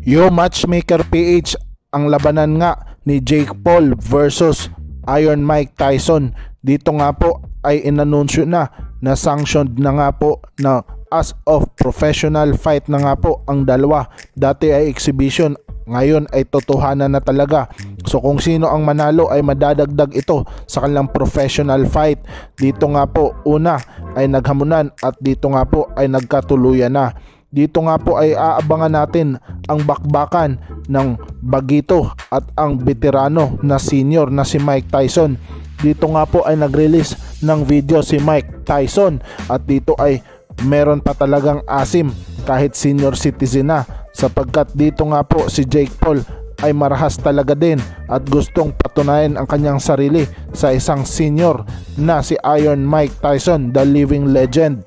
Yo Matchmaker PH, ang labanan nga ni Jake Paul versus Iron Mike Tyson. Dito nga po ay inanunsyo na sanctioned na nga po na as of professional fight na nga po ang dalawa. Dati ay exhibition, ngayon ay totohanan na talaga. So kung sino ang manalo ay madadagdag ito sa kanilang professional fight. Dito nga po una ay naghamunan at dito nga po ay nagkatuluyan na. Dito nga po ay aabangan natin ang bakbakan ng bagito at ang veterano na senior na si Mike Tyson. Dito nga po ay nag-release ng video si Mike Tyson at dito ay meron pa talagang asim kahit senior citizen na, sapagkat dito nga po si Jake Paul ay marahas talaga din at gustong patunayan ang kanyang sarili sa isang senior na si Iron Mike Tyson, the living legend.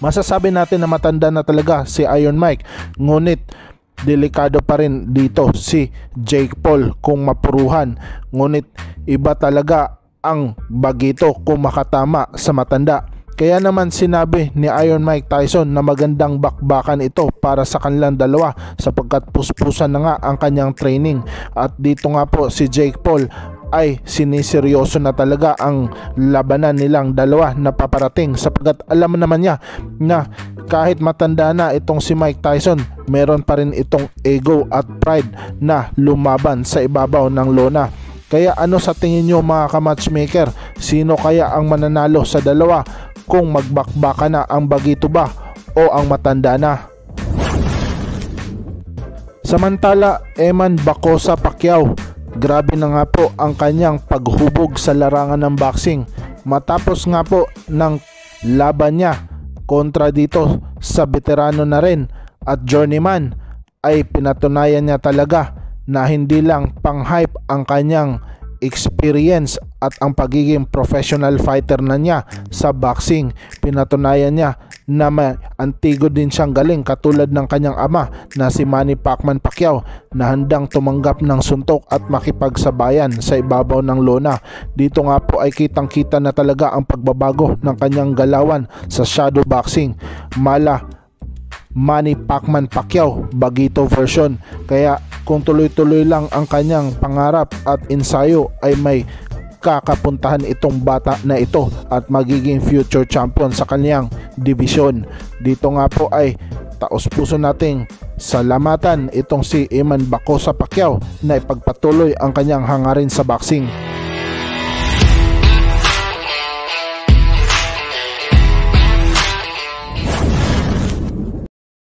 Masasabi natin na matanda na talaga si Iron Mike, ngunit delikado pa rin dito si Jake Paul kung mapuruhan. Ngunit iba talaga ang bagito kung makatama sa matanda. Kaya naman sinabi ni Iron Mike Tyson na magandang bakbakan ito para sa kanilang dalawa, sapagkat puspusan na nga ang kanyang training. At dito nga po si Jake Paul ay siniseryoso na talaga ang labanan nilang dalawa na paparating, sapagkat alam naman niya na kahit matanda na itong si Mike Tyson, meron pa rin itong ego at pride na lumaban sa ibabaw ng lona. Kaya ano sa tingin nyo mga ka-matchmaker, sino kaya ang mananalo sa dalawa kung magbakbaka na, ang bagito ba o ang matanda na? Samantala, Eman Bacosa Pacquiao, grabe na nga po ang kanyang paghubog sa larangan ng boxing. Matapos nga po ng laban niya kontra dito sa veterano na rin at journeyman, ay pinatunayan niya talaga na hindi lang pang-hype ang kanyang experience at ang pagiging professional fighter na niya sa boxing. Pinatunayan niya na may antigo din siyang galing, katulad ng kanyang ama na si Manny Pacquiao, na handang tumanggap ng suntok at makipagsabayan sa ibabaw ng lona. Dito nga po ay kitang kita na talaga ang pagbabago ng kanyang galawan sa shadow boxing, mala Manny Pacquiao bagito version. Kaya kung tuloy-tuloy lang ang kanyang pangarap at ensayo ay may kakapuntahan itong bata na ito at magiging future champion sa kanyang division. Dito nga po ay taos-puso nating salamatan itong si Eman Bacosa Pacquiao na ipagpatuloy ang kanyang hangarin sa boxing.